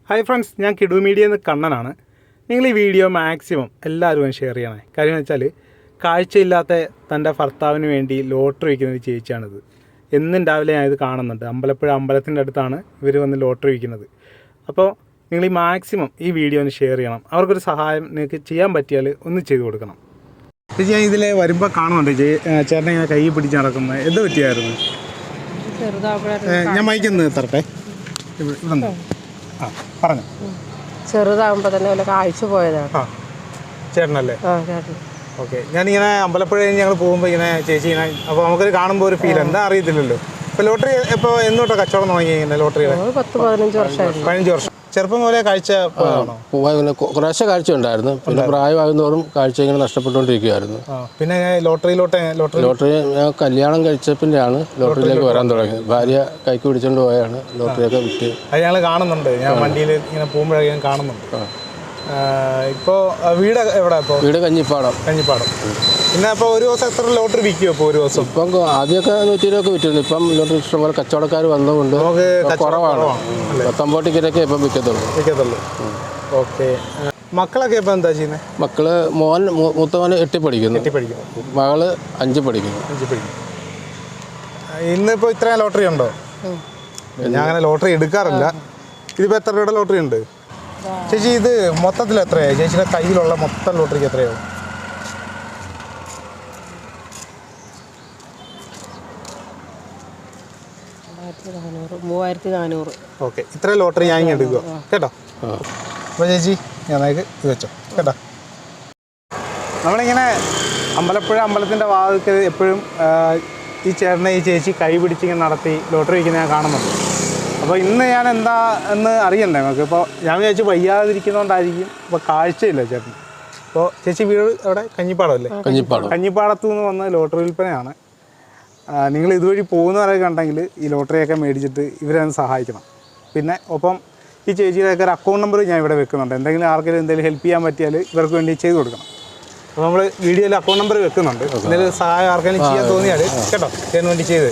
Hi friends, I am Kidu Media in Kannana. You video maximum, all share it. Karinachali, Kaichilate, Tanda Fartavin Vendi, lottery in the channel. In the Davile, I the Kanan, Ambalappuzha at Tana, very on the lottery. Apo, nearly maximum, this video and share it. Our good Sahai, Chiam Batiale, on the Chigurkana. This is the Varimba Kanan, Chennai, Kai Pudijanakama, Edo Tier. Yamaikan the Tarpe. ചെറുതാകുമ്പോൾ തന്നെ വല്ല കാഴ്ച പോയതാണ്. ചേട്ടനല്ലേ? Okay. ഞാനിങ്ങനെ അമ്പലപ്പുഴ ഞങ്ങൾ പോകുമ്പോൾ ഇങ്ങനെ ചേച്ചി ഇങ്ങനെ അപ്പോൾ നമുക്കത് കാണുമ്പോൾ ഒരു ഫീൽ എന്താ അറിയത്തില്ലല്ലോ. ഇപ്പോൾ ലോട്ടറി ഇപ്പോൾ എന്നോട്ടോ കച്ചവടം തുടങ്ങി ഇങ്ങനെ ലോട്ടറിയുടെ 10-15 വർഷമായിരുന്നു. 15 വർഷം. ചെറുപ്പം പോലെ കാഴ്ച പോയതാണോ? കുറേശ്ശെ കാഴ്ച ഉണ്ടായിരുന്നു. പിന്നെ പ്രായമാകുന്നതോറും കാഴ്ച ഇങ്ങനെ നഷ്ടപ്പെട്ടുകൊണ്ടിരിക്കുകയായിരുന്നു. പിന്നെ ലോട്ടറി ഞാൻ കല്യാണം കഴിച്ചപ്പിൻ്റെയാണ് ലോട്ടറിയിലേക്ക് വരാൻ തുടങ്ങിയത്. ഭാര്യ കൈക്ക് പിടിച്ചുകൊണ്ട് പോയാണ് ലോട്ടറിയൊക്കെ വിറ്റ്. അത് ഞങ്ങൾ കാണുന്നുണ്ട്. ഞാൻ വണ്ടിയിൽ ഇങ്ങനെ പോകുമ്പോഴൊക്കെ ഞാൻ കാണുന്നുണ്ട്. ഇപ്പോൾ വീട് എവിടെ? ഇപ്പോൾ വീട് കഞ്ഞിപ്പാടം. പിന്നെ അപ്പോൾ ഒരു ദിവസം എത്ര ലോട്ടറി വിൽക്കും? ഇപ്പോൾ ഒരു ദിവസം ഇപ്പം ആദ്യമൊക്കെ 120 വിറ്റിരുന്നു. ഇപ്പം ലോട്ടറി ഇഷ്ടംപോലെ കച്ചവടക്കാർ വന്നതുകൊണ്ട് കുറവാണ്. 19 ടിക്കറ്റൊക്കെ ഇപ്പം വിൽക്കത്തുള്ളൂ. ഓക്കെ. മക്കളൊക്കെ ഇപ്പം എന്താ ചെയ്യുന്നത്? മക്കള് മൂത്തവന് 8 പഠിക്കുന്നു. മകള് 5 പഠിക്കുന്നു. ഇന്നിപ്പോൾ ഇത്രയും ലോട്ടറി ഉണ്ടോ? ഞാൻ അങ്ങനെ ലോട്ടറി എടുക്കാറില്ല. ഇതിപ്പോൾ എത്ര രൂപയുടെ ലോട്ടറി ഉണ്ട് ചേച്ചി? ഇത് മൊത്തത്തിൽ എത്രയാണ് ചേച്ചിയുടെ കയ്യിലുള്ള മൊത്തം ലോട്ടറിക്ക് എത്രയാവും? ഓക്കെ. ഇത്ര ലോട്ടറി ഞാൻ ഇങ്ങനെ എടുക്കുക കേട്ടോ. അപ്പോൾ ചേച്ചി ഞാനേക്ക് ഇത് വെച്ചോ കേട്ടോ. നമ്മളിങ്ങനെ അമ്പലപ്പുഴ അമ്പലത്തിൻ്റെ വാതിൽക്കൽ എപ്പോഴും ഈ ചേട്ടനെ ഈ ചേച്ചി കൈ പിടിച്ചിങ്ങനെ നടത്തി ലോട്ടറി വയ്ക്കുന്ന ഞാൻ കാണുന്നുണ്ട്. അപ്പോൾ ഇന്ന് ഞാൻ എന്താ എന്ന് അറിയണ്ടേ നമുക്ക്? ഇപ്പോൾ ഞാൻ വിചാരിച്ചു വയ്യാതിരിക്കുന്നതുകൊണ്ടായിരിക്കും. ഇപ്പോൾ കാഴ്ചയില്ല ചേട്ടൻ. അപ്പോൾ ചേച്ചി വീട് എവിടെ? കഞ്ഞിപ്പാടമല്ലേ? കഞ്ഞിപ്പാടത്തു നിന്ന് വന്ന ലോട്ടറി വിൽപ്പനയാണ്. നിങ്ങൾ ഇതുവഴി പോകുന്നവരൊക്കെ കണ്ടെങ്കിൽ ഈ ലോട്ടറിയൊക്കെ മേടിച്ചിട്ട് ഇവരെ സഹായിക്കണം. പിന്നെ ഒപ്പം ഈ ചേച്ചിയുടെയൊക്കെ ഒരു അക്കൗണ്ട് നമ്പർ ഞാൻ ഇവിടെ വെക്കുന്നുണ്ട്. എന്തെങ്കിലും ആർക്കെങ്കിലും എന്തെങ്കിലും ഹെൽപ്പ് ചെയ്യാൻ പറ്റിയാൽ ഇവർക്ക് വേണ്ടി ചെയ്ത് കൊടുക്കണം. അപ്പോൾ നമ്മൾ വീഡിയോയിൽ അക്കൗണ്ട് നമ്പർ വെക്കുന്നുണ്ട്. എന്തെങ്കിലും സഹായം ആർക്കെങ്കിലും ചെയ്യാൻ തോന്നിയാൽ കേട്ടോ ചെയ്യാൻ വേണ്ടി ചെയ്ത്